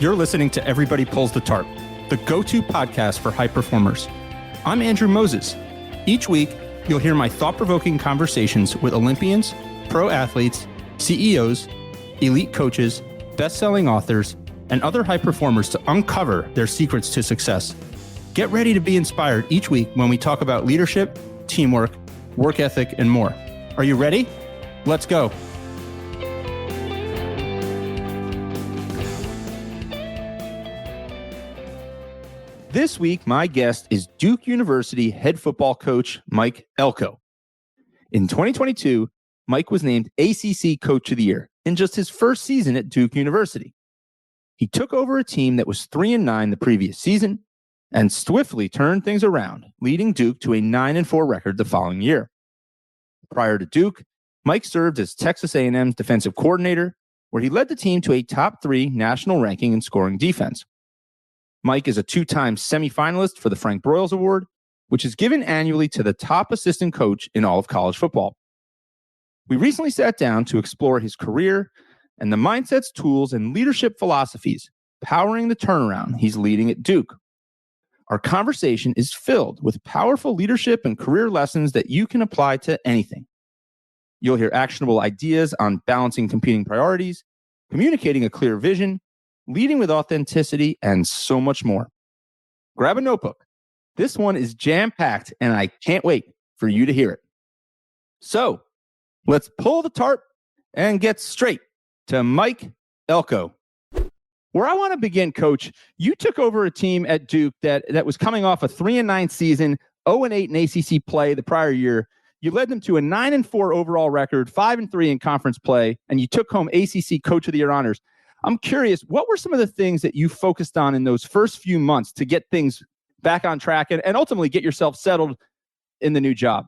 You're listening to Everybody Pulls the Tarp, the go-to podcast for high performers. I'm Andrew Moses. Each week, you'll hear my thought-provoking conversations with Olympians, pro athletes, CEOs, elite coaches, best-selling authors, and other high performers to uncover their secrets to success. Get ready to be inspired each week when we talk about leadership, teamwork, work ethic, and more. Are you ready? Let's go. This week, my guest is Duke University head football coach Mike Elko. In 2022, Mike was named ACC Coach of the Year in just his first season at Duke University. He took over a team that was 3-9 the previous season and swiftly turned things around, leading Duke to a 9-4 record the following year. Prior to Duke, Mike served as Texas A&M's defensive coordinator, where he led the team to a top 3 national ranking in scoring defense. Mike is a 2-time semifinalist for the Frank Broyles Award, which is given annually to the top assistant coach in all of college football. We recently sat down to explore his career and the mindsets, tools, and leadership philosophies powering the turnaround he's leading at Duke. Our conversation is filled with powerful leadership and career lessons that you can apply to anything. You'll hear actionable ideas on balancing competing priorities, communicating a clear vision, leading with authenticity, and so much more. Grab a notebook. This one is jam-packed, and I can't wait for you to hear it. So, let's pull the tarp and get straight to Mike Elko. Where I want to begin, Coach, you took over a team at Duke that was coming off a 3-9 season, 0-8 in ACC play the prior year. You led them to a 9-4 overall record, 5-3 in conference play, and you took home ACC Coach of the Year honors. I'm curious, what were some of the things that you focused on in those first few months to get things back on track and ultimately get yourself settled in the new job?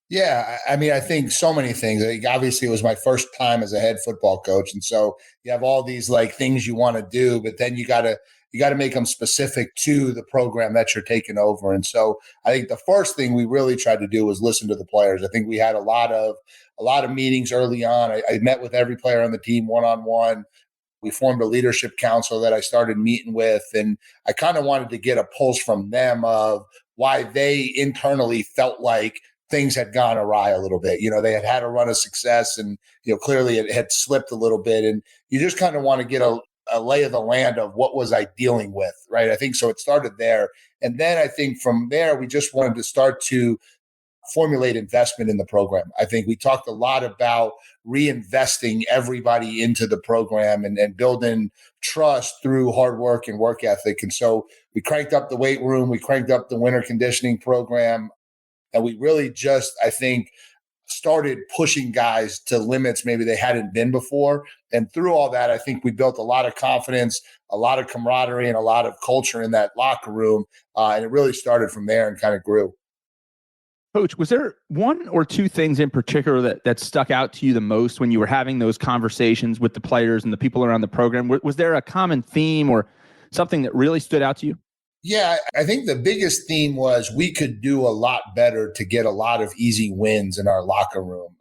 Yeah, I mean, I think so many things. Obviously, it was my first time as a head football coach, and so you have all these things you want to do, but then you got to make them specific to the program that you're taking over. And so I think the first thing we really tried to do was listen to the players. I think we had a lot of meetings early on. I met with every player on the team one-on-one. We formed a leadership council that I started meeting with, and I kind of wanted to get a pulse from them of why they internally felt like things had gone awry a little bit. They had a run of success, and clearly it had slipped a little bit, and you just kind of want to get a lay of the land of what was I dealing with, right? I think so. It started there, and then I think from there we just wanted to start to formulate investment in the program. I think we talked a lot about reinvesting everybody into the program and building trust through hard work and work ethic. And so we cranked up the weight room, we cranked up the winter conditioning program, and we really just, I think, started pushing guys to limits maybe they hadn't been before. And through all that, I think we built a lot of confidence, a lot of camaraderie, and a lot of culture in that locker room. And it really started from there and kind of grew. Coach, was there one or two things in particular that stuck out to you the most when you were having those conversations with the players and the people around the program? Was there a common theme or something that really stood out to you? Yeah, I think the biggest theme was we could do a lot better to get a lot of easy wins in our locker room.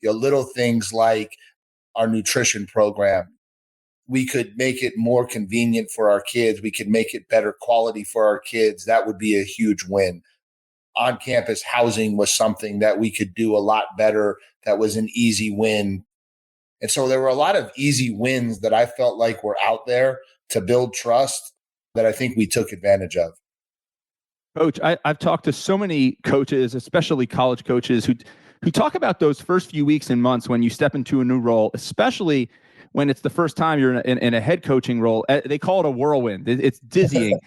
Little things like our nutrition program. We could make it more convenient for our kids. We could make it better quality for our kids. That would be a huge win. On-campus housing was something that we could do a lot better. That was an easy win. And so there were a lot of easy wins that I felt like were out there to build trust that I think we took advantage of. Coach, I've talked to so many coaches, especially college coaches, who talk about those first few weeks and months when you step into a new role, especially when it's the first time you're in a head coaching role. They call it a whirlwind. It's dizzying.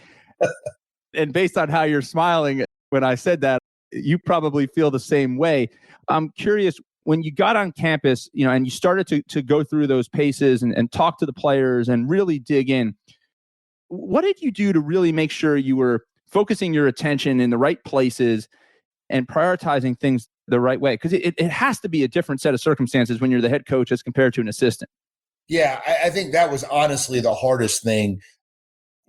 And based on how you're smiling when I said that, you probably feel the same way. I'm curious, when you got on campus, and you started to go through those paces and talk to the players and really dig in, what did you do to really make sure you were focusing your attention in the right places and prioritizing things the right way? Because it has to be a different set of circumstances when you're the head coach as compared to an assistant. Yeah, I think that was honestly the hardest thing,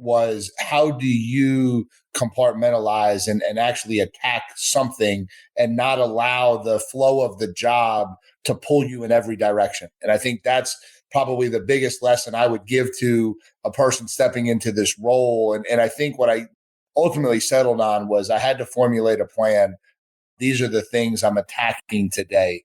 was how do you compartmentalize and actually attack something and not allow the flow of the job to pull you in every direction. And I think that's probably the biggest lesson I would give to a person stepping into this role. And I think what I ultimately settled on was I had to formulate a plan. These are the things I'm attacking today.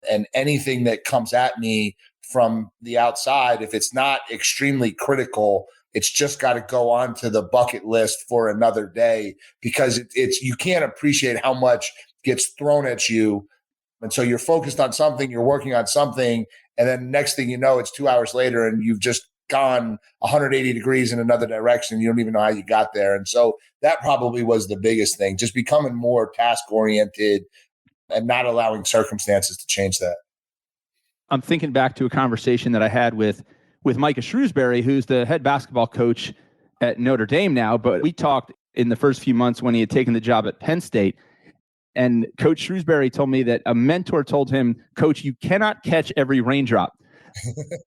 And anything that comes at me from the outside, if it's not extremely critical, it's just got to go on to the bucket list for another day, because it's you can't appreciate how much gets thrown at you. And so you're focused on something, you're working on something, and then next thing you know, it's 2 hours later and you've just gone 180 degrees in another direction. You don't even know how you got there. And so that probably was the biggest thing, just becoming more task oriented and not allowing circumstances to change that. I'm thinking back to a conversation that I had with Micah Shrewsbury, who's the head basketball coach at Notre Dame now. But we talked in the first few months when he had taken the job at Penn State. And Coach Shrewsbury told me that a mentor told him, Coach, you cannot catch every raindrop.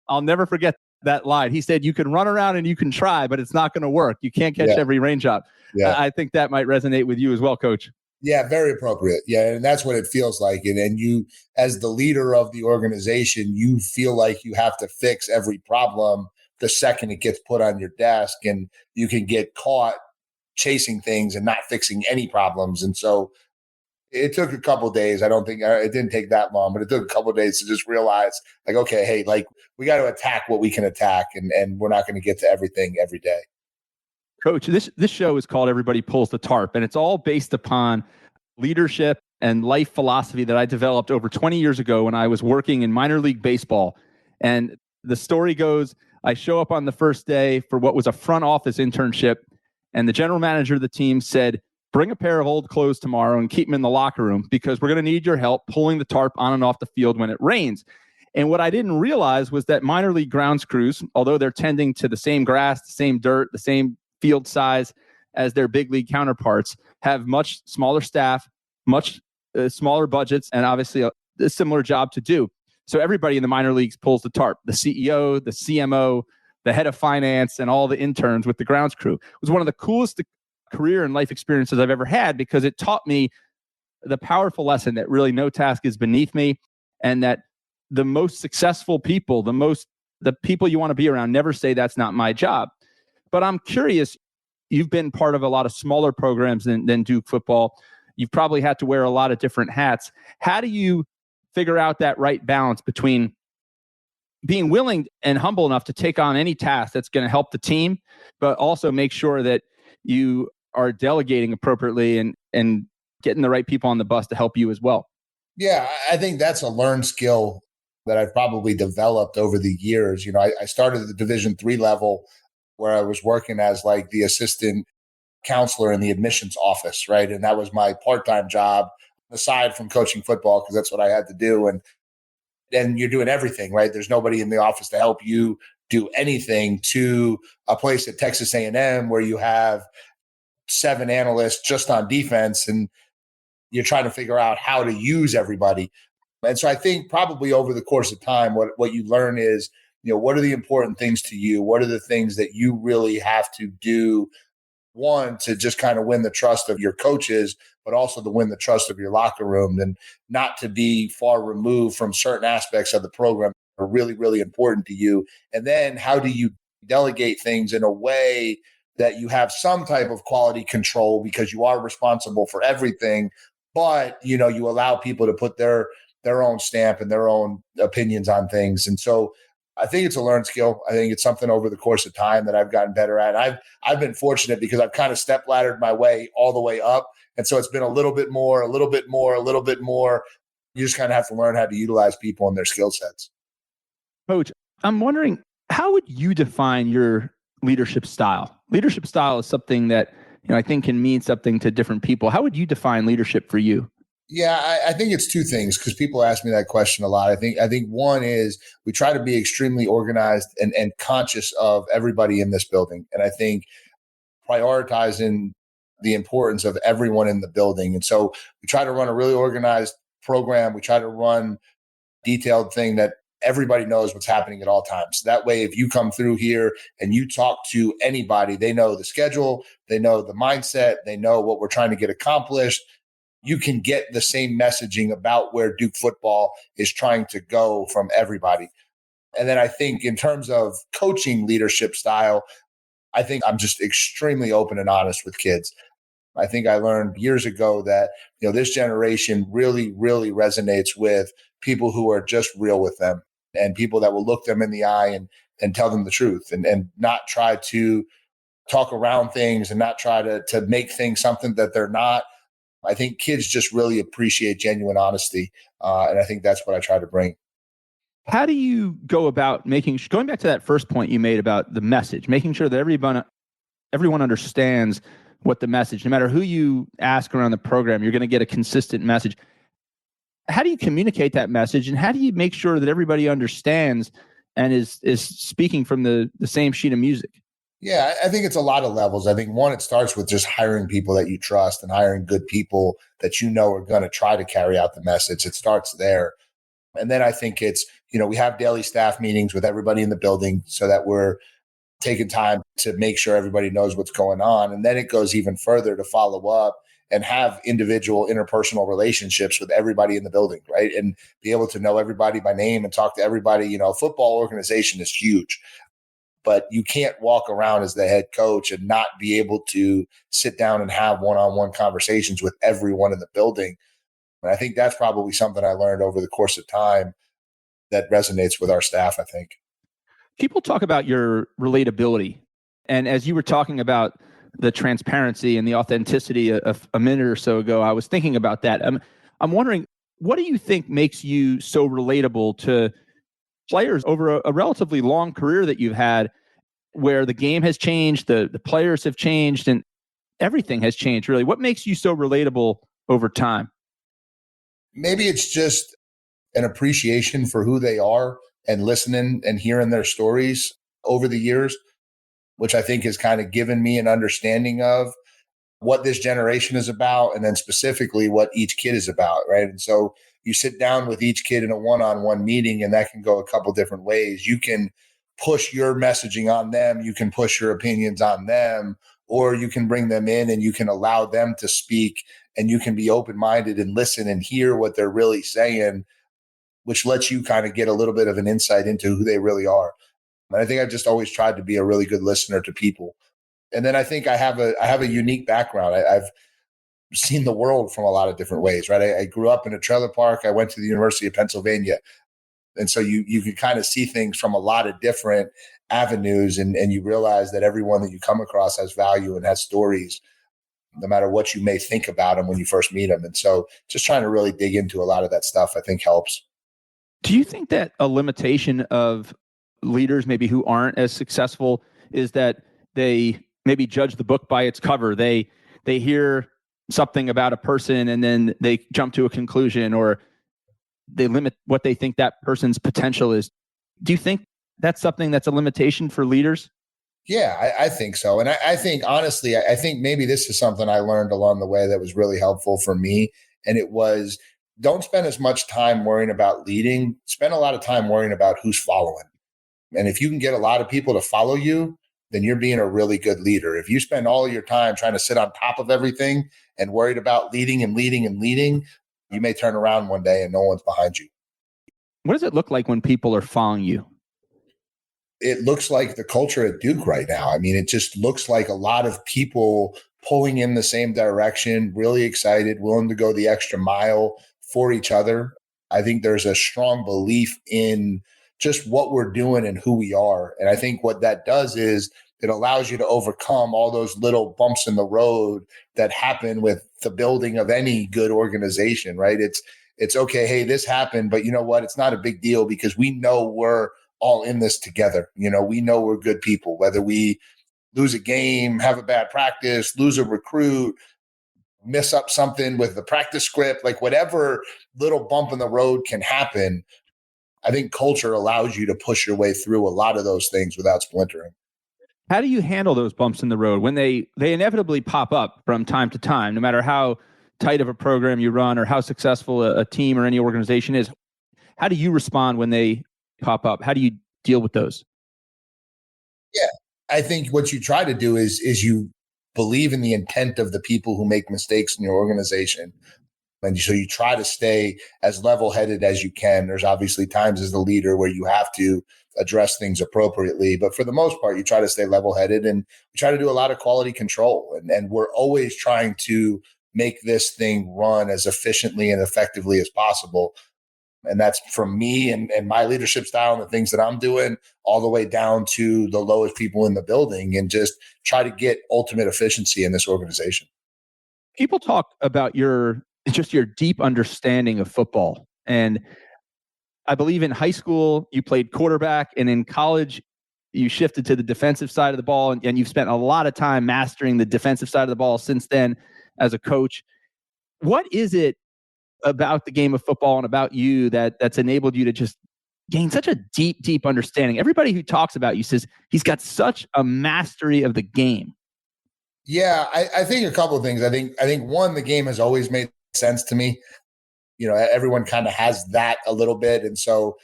I'll never forget that line. He said, you can run around and you can try, but it's not going to work. You can't catch every raindrop. Yeah. I think that might resonate with you as well, Coach. Yeah, very appropriate. Yeah, and that's what it feels like. And you, as the leader of the organization, you feel like you have to fix every problem the second it gets put on your desk, and you can get caught chasing things and not fixing any problems. And so it took a couple of days. I don't think it didn't take that long, but it took a couple of days to just realize, like, okay, hey, like, we got to attack what we can attack, and we're not going to get to everything every day. Coach, this show is called Everybody Pulls the Tarp, and it's all based upon leadership and life philosophy that I developed over 20 years ago when I was working in minor league baseball. And the story goes, I show up on the first day for what was a front office internship, and the general manager of the team said, bring a pair of old clothes tomorrow and keep them in the locker room, because we're going to need your help pulling the tarp on and off the field when it rains. And what I didn't realize was that minor league grounds crews, although they're tending to the same grass, the same dirt, the same field size as their big league counterparts, have much smaller staff, much smaller budgets, and obviously a similar job to do. So everybody in the minor leagues pulls the tarp, the CEO, the CMO, the head of finance, and all the interns with the grounds crew. It was one of the coolest career and life experiences I've ever had, because it taught me the powerful lesson that really no task is beneath me, and that the most successful people, the people you want to be around, never say that's not my job. But I'm curious, you've been part of a lot of smaller programs than Duke football. You've probably had to wear a lot of different hats. How do you figure out that right balance between being willing and humble enough to take on any task that's going to help the team, but also make sure that you are delegating appropriately and getting the right people on the bus to help you as well? Yeah, I think that's a learned skill that I've probably developed over the years. You know, I started at the Division III level, where I was working as like the assistant counselor in the admissions office, right? And that was my part-time job aside from coaching football, because that's what I had to do. And then you're doing everything, right? There's nobody in the office to help you do anything, to a place at Texas A&M where you have 7 analysts just on defense, and you're trying to figure out how to use everybody. And so I think probably over the course of time, what you learn is, you know, what are the important things to you? What are the things that you really have to do? One, to just kind of win the trust of your coaches, but also to win the trust of your locker room, and not to be far removed from certain aspects of the program that are really, really important to you. And then how do you delegate things in a way that you have some type of quality control, because you are responsible for everything, but, you know, you allow people to put their own stamp and their own opinions on things. And so I think it's a learned skill. I think it's something over the course of time that I've gotten better at. I've been fortunate because I've kind of step laddered my way all the way up. And so it's been a little bit more, a little bit more, a little bit more. You just kind of have to learn how to utilize people and their skill sets. Coach, I'm wondering, how would you define your leadership style? Leadership style is something that, you know, I think can mean something to different people. How would you define leadership for you? Yeah, I think it's two things, because people ask me that question a lot. I think one is we try to be extremely organized and conscious of everybody in this building. And I think prioritizing the importance of everyone in the building. And so we try to run a really organized program. We try to run detailed thing that everybody knows what's happening at all times. That way, if you come through here and you talk to anybody, they know the schedule, they know the mindset, they know what we're trying to get accomplished. You can get the same messaging about where Duke football is trying to go from everybody. And then I think in terms of coaching leadership style, I think I'm just extremely open and honest with kids. I think I learned years ago that, this generation really, really resonates with people who are just real with them and people that will look them in the eye and tell them the truth and not try to talk around things and not try to make things something that they're not. I think kids just really appreciate genuine honesty. And I think that's what I try to bring. How do you go about going back to that first point you made about the message, making sure that everyone understands what the message, no matter who you ask around the program, you're going to get a consistent message. How do you communicate that message, and how do you make sure that everybody understands and is speaking from the same sheet of music? Yeah, I think it's a lot of levels. I think one, it starts with just hiring people that you trust and hiring good people that are going to try to carry out the message. It starts there. And then I think it's, we have daily staff meetings with everybody in the building so that we're taking time to make sure everybody knows what's going on. And then it goes even further to follow up and have individual interpersonal relationships with everybody in the building, right? And be able to know everybody by name and talk to everybody. A football organization is huge, but you can't walk around as the head coach and not be able to sit down and have one-on-one conversations with everyone in the building. And I think that's probably something I learned over the course of time that resonates with our staff, I think. People talk about your relatability. And as you were talking about the transparency and the authenticity a minute or so ago, I was thinking about that. I'm wondering, what do you think makes you so relatable to players over a relatively long career that you've had, where the game has changed, the players have changed, and everything has changed, really? What makes you so relatable over time? Maybe it's just an appreciation for who they are and listening and hearing their stories over the years, which I think has kind of given me an understanding of what this generation is about, and then specifically what each kid is about, right? And so you sit down with each kid in a one-on-one meeting, and that can go a couple different ways. You can push your messaging on them, you can push your opinions on them, or you can bring them in and you can allow them to speak, and you can be open-minded and listen and hear what they're really saying, which lets you kind of get a little bit of an insight into who they really are. And I think I've just always tried to be a really good listener to people. And then I think I have a unique background. I've seen the world from a lot of different ways, right? I grew up in a trailer park. I went to the University of Pennsylvania. And so you can kind of see things from a lot of different avenues, and you realize that everyone that you come across has value and has stories, no matter what you may think about them when you first meet them. And so just trying to really dig into a lot of that stuff, I think, helps. Do you think that a limitation of leaders maybe who aren't as successful is that they maybe judge the book by its cover? They hear something about a person and then they jump to a conclusion, or they limit what they think that person's potential is. Do you think that's something that's a limitation for leaders? Yeah, I think so. And I think, honestly, I think maybe this is something I learned along the way that was really helpful for me. And it was, don't spend as much time worrying about leading, spend a lot of time worrying about who's following. And if you can get a lot of people to follow you, then you're being a really good leader. If you spend all your time trying to sit on top of everything and worried about leading and leading and leading, you may turn around one day and no one's behind you. What does it look like when people are following you? It looks like the culture at Duke right now. I mean, it just looks like a lot of people pulling in the same direction, really excited, willing to go the extra mile for each other. I think there's a strong belief in just what we're doing and who we are. And I think what that does is it allows you to overcome all those little bumps in the road that happen with the building of any good organization, right? It's okay, hey, this happened, but you know what? It's not a big deal because we know we're all in this together. We know we're good people, whether we lose a game, have a bad practice, lose a recruit, miss up something with the practice script, like whatever little bump in the road can happen. I think culture allows you to push your way through a lot of those things without splintering. How do you handle those bumps in the road when they inevitably pop up from time to time, no matter how tight of a program you run or how successful a team or any organization is? How do you respond when they pop up? How do you deal with those? Yeah, I think what you try to do is you believe in the intent of the people who make mistakes in your organization. And so you try to stay as level-headed as you can. There's obviously times as the leader where you have to address things appropriately. But for the most part, you try to stay level-headed, and we try to do a lot of quality control. And we're always trying to make this thing run as efficiently and effectively as possible. And that's from me and my leadership style and the things that I'm doing all the way down to the lowest people in the building, and just try to get ultimate efficiency in this organization. People talk about your deep understanding of football. And I believe in high school, you played quarterback, and in college, you shifted to the defensive side of the ball, and you've spent a lot of time mastering the defensive side of the ball since then as a coach. What is it about the game of football and about you that's enabled you to just gain such a deep understanding? Everybody who talks about you says he's got such a mastery of the game. Yeah, I think a couple of things. I think one, the game has always made sense to me. Everyone kind of has that a little bit. And so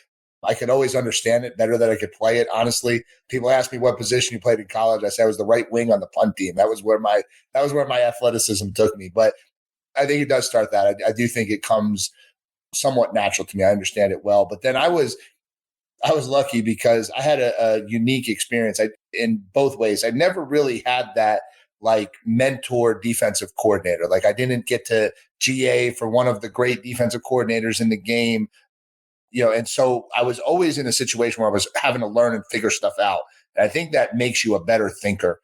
I could always understand it better than I could play it. Honestly, people ask me what position you played in college. I said I was the right wing on the punt team. That was where my athleticism took me. But I think it does start that. I do think it comes somewhat natural to me. I understand it well. But then I was lucky because I had a unique experience in both ways. I never really had that like mentor defensive coordinator. Like I didn't get to GA for one of the great defensive coordinators in the game, and so I was always in a situation where I was having to learn and figure stuff out. And I think that makes you a better thinker,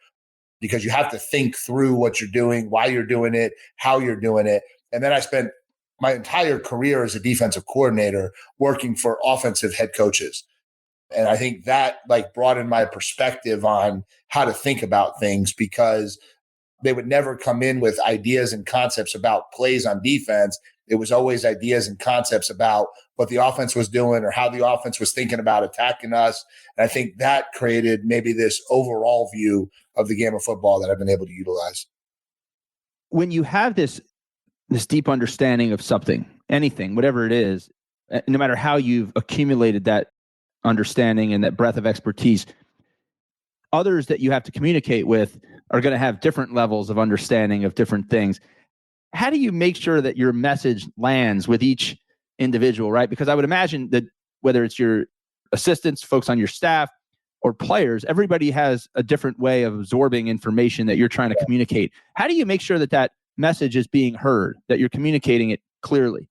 because you have to think through what you're doing, why you're doing it, how you're doing it. And then I spent my entire career as a defensive coordinator working for offensive head coaches. And I think that like broadened my perspective on how to think about things, because they would never come in with ideas and concepts about plays on defense. It was always ideas and concepts about what the offense was doing or how the offense was thinking about attacking us. And I think that created maybe this overall view of the game of football that I've been able to utilize. When you have this deep understanding of something, anything, whatever it is, no matter how you've accumulated that understanding and that breadth of expertise, others that you have to communicate with are going to have different levels of understanding of different things. How do you make sure that your message lands with each individual, right? Because I would imagine that whether it's your assistants, folks on your staff, or players, everybody has a different way of absorbing information that you're trying to communicate. How do you make sure that that message is being heard, that you're communicating it clearly?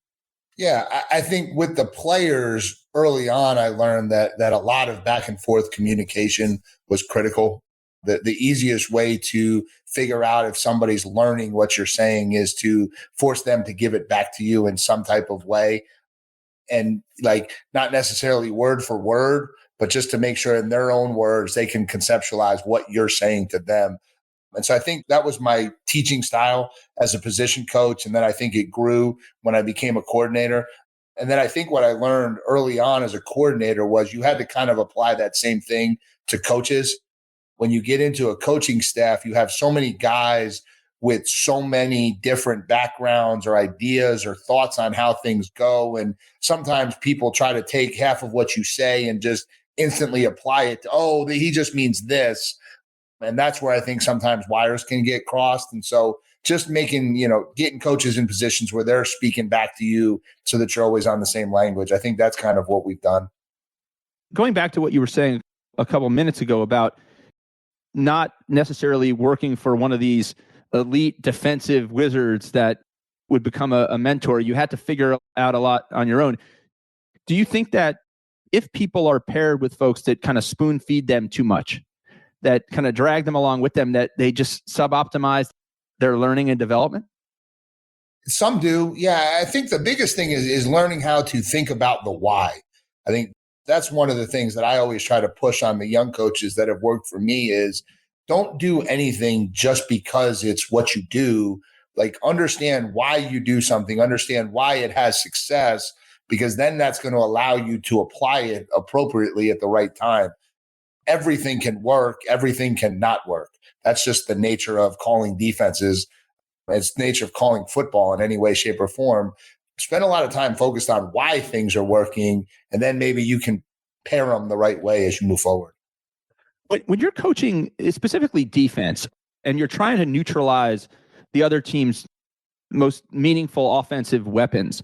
Yeah, I think with the players early on, I learned that a lot of back and forth communication was critical. The easiest way to figure out if somebody's learning what you're saying is to force them to give it back to you in some type of way. And like not necessarily word for word, but just to make sure in their own words, they can conceptualize what you're saying to them. And so I think that was my teaching style as a position coach. And then I think it grew when I became a coordinator. And then I think what I learned early on as a coordinator was you had to kind of apply that same thing to coaches. When you get into a coaching staff, you have so many guys with so many different backgrounds or ideas or thoughts on how things go. And sometimes people try to take half of what you say and just instantly apply it to, oh, he just means this. And that's where I think sometimes wires can get crossed. And so just making, getting coaches in positions where they're speaking back to you so that you're always on the same language. I think that's kind of what we've done. Going back to what you were saying a couple minutes ago about not necessarily working for one of these elite defensive wizards that would become a mentor, you had to figure out a lot on your own. Do you think that if people are paired with folks that kind of spoon feed them too much, that kind of drag them along with them, that they just sub-optimize their learning and development? Some do. Yeah, I think the biggest thing is learning how to think about the why. I think that's one of the things that I always try to push on the young coaches that have worked for me is don't do anything just because it's what you do. Like understand why you do something, understand why it has success, because then that's going to allow you to apply it appropriately at the right time. Everything can work. Everything cannot work. That's just the nature of calling defenses. It's the nature of calling football in any way, shape, or form. Spend a lot of time focused on why things are working, and then maybe you can pair them the right way as you move forward. When you're coaching specifically defense and you're trying to neutralize the other team's most meaningful offensive weapons.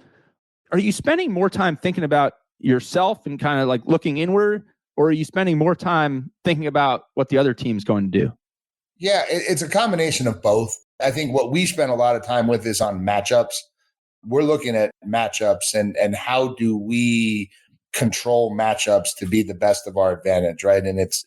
Are you spending more time thinking about yourself and kind of like looking inward, or are you spending more time thinking about what the other team's going to do? Yeah, it's a combination of both. I think what we spend a lot of time with is on matchups. We're looking at matchups and how do we control matchups to be the best of our advantage, right? And it's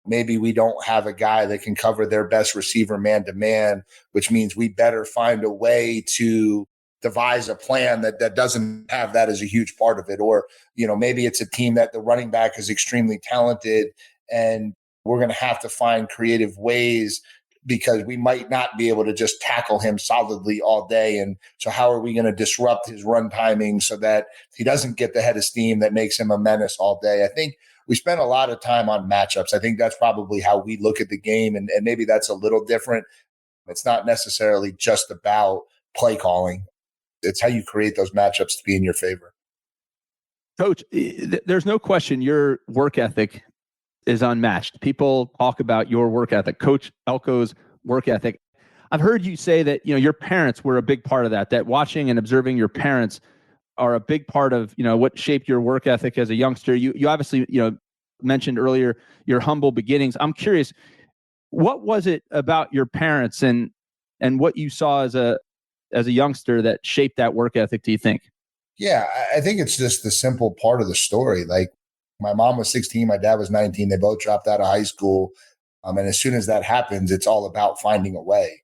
maybe we don't have a guy that can cover their best receiver man to man, which means we better find a way to devise a plan that doesn't have that as a huge part of it. Or, maybe it's a team that the running back is extremely talented and we're going to have to find creative ways because we might not be able to just tackle him solidly all day. And so how are we going to disrupt his run timing so that he doesn't get the head of steam that makes him a menace all day? I think we spend a lot of time on matchups. I think that's probably how we look at the game. And maybe that's a little different. It's not necessarily just about play calling. It's how you create those matchups to be in your favor. Coach, there's no question your work ethic is unmatched. People talk about your work ethic, Coach Elko's work ethic. I've heard you say that, your parents were a big part of that watching and observing your parents are a big part of, what shaped your work ethic as a youngster. You obviously, mentioned earlier your humble beginnings. I'm curious, what was it about your parents and what you saw as a youngster that shaped that work ethic, do you think? Yeah, I think it's just the simple part of the story. Like my mom was 16, my dad was 19. They both dropped out of high school. And as soon as that happens, it's all about finding a way.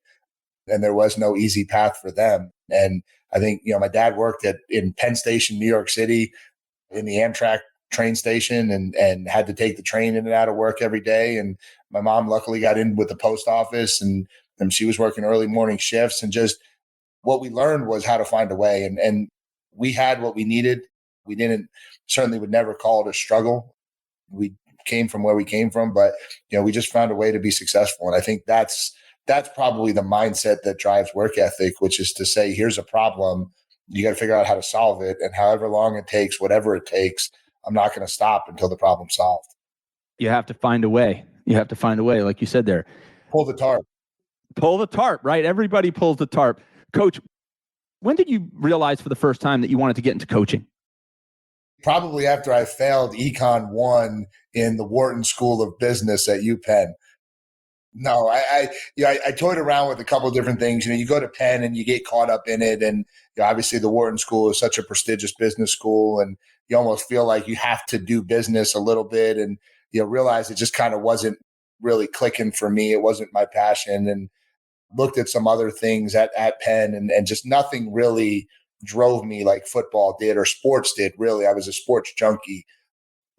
And there was no easy path for them. And I think, my dad worked in Penn Station, New York City, in the Amtrak train station and had to take the train in and out of work every day. And my mom luckily got in with the post office and she was working early morning shifts. And just what we learned was how to find a way. And we had what we needed. We certainly would never call it a struggle. We came from where we came from, but we just found a way to be successful. And I think that's probably the mindset that drives work ethic, which is to say, here's a problem. You got to figure out how to solve it. And however long it takes, whatever it takes, I'm not going to stop until the problem's solved. You have to find a way. Like you said there. Pull the tarp. Pull the tarp, right? Everybody pulls the tarp. Coach, when did you realize for the first time that you wanted to get into coaching? Probably after I failed Econ 1 in the Wharton School of Business at UPenn. No, I toyed around with a couple of different things. You go to Penn and you get caught up in it. And obviously the Wharton School is such a prestigious business school. And you almost feel like you have to do business a little bit. And realize it just kind of wasn't really clicking for me. It wasn't my passion. And looked at some other things at Penn and just nothing really drove me like football did or sports did. Really, I was a sports junkie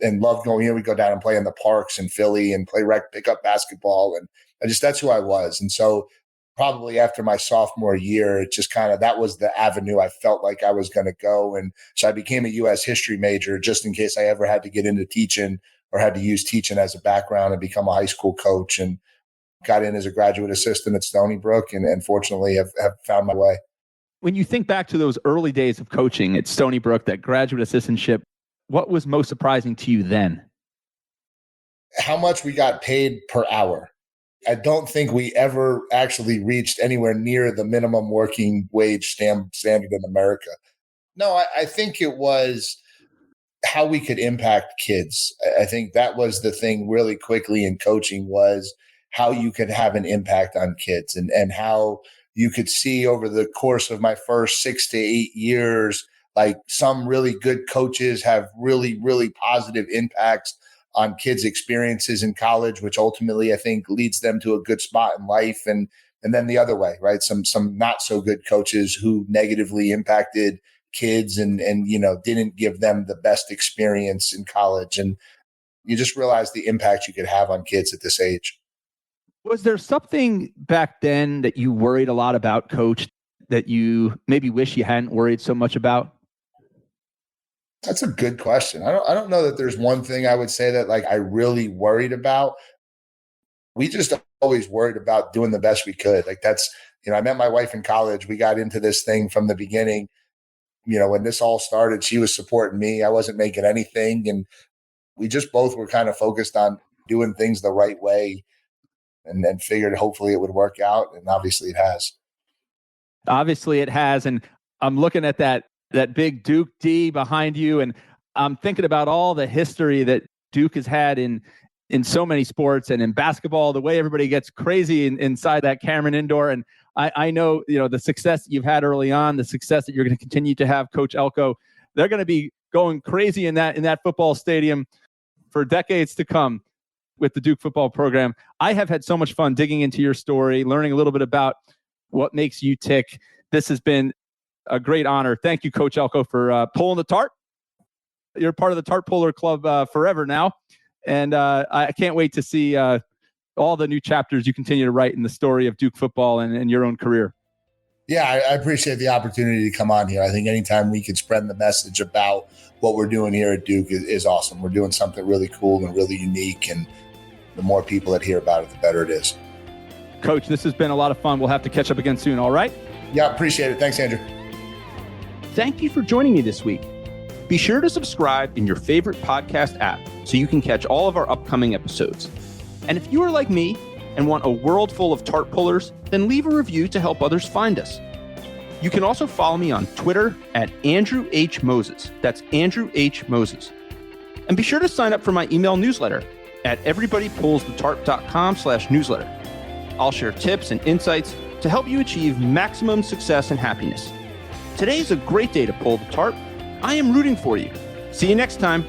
and loved going here. We go down and play in the parks in Philly and play pickup basketball. And that's who I was. And so probably after my sophomore year, it just kind of, that was the avenue I felt like I was going to go. And so I became a U.S. history major just in case I ever had to get into teaching or had to use teaching as a background and become a high school coach, and got in as a graduate assistant at Stony Brook and fortunately have found my way. When you think back to those early days of coaching at Stony Brook, that graduate assistantship, what was most surprising to you then? How much we got paid per hour. I don't think we ever actually reached anywhere near the minimum working wage standard in America. No, I think it was how we could impact kids. I think that was the thing really quickly in coaching, was how you could have an impact on kids and how you could see over the course of my first 6 to 8 years, like some really good coaches have really, really positive impacts on kids' experiences in college, which ultimately I think leads them to a good spot in life. And then the other way, right? Some not so good coaches who negatively impacted kids and didn't give them the best experience in college. And you just realize the impact you could have on kids at this age. Was there something back then that you worried a lot about, Coach, that you maybe wish you hadn't worried so much about? That's a good question. I don't know that there's one thing I would say that like I really worried about. We just always worried about doing the best we could. Like that's, I met my wife in college. We got into this thing from the beginning. When this all started, she was supporting me. I wasn't making anything. And we just both were kind of focused on doing things the right way and figured hopefully it would work out. And obviously it has. Obviously it has. And I'm looking at that big Duke D behind you. And I'm thinking about all the history that Duke has had in so many sports and in basketball, the way everybody gets crazy inside that Cameron Indoor. And I know, the success that you've had early on, the success that you're going to continue to have, Coach Elko. They're going to be going crazy in that football stadium for decades to come with the Duke football program. I have had so much fun digging into your story, learning a little bit about what makes you tick. This has been a great honor. Thank you, Coach Elko, for pulling the Tarp. You're part of the Tarp Puller Club forever now. And I can't wait to see all the new chapters you continue to write in the story of Duke football and your own career. Yeah, I appreciate the opportunity to come on here. I think anytime we can spread the message about what we're doing here at Duke is awesome. We're doing something really cool and really unique, and the more people that hear about it, the better it is. Coach, this has been a lot of fun. We'll have to catch up again soon, all right? Yeah, appreciate it. Thanks, Andrew. Thank you for joining me this week. Be sure to subscribe in your favorite podcast app so you can catch all of our upcoming episodes. And if you are like me and want a world full of Tarp pullers, then leave a review to help others find us. You can also follow me on Twitter at Andrew H. Moses. That's Andrew H. Moses. And be sure to sign up for my email newsletter at everybodypullsthetarp.com/newsletter. I'll share tips and insights to help you achieve maximum success and happiness. Today is a great day to pull the tarp. I am rooting for you. See you next time.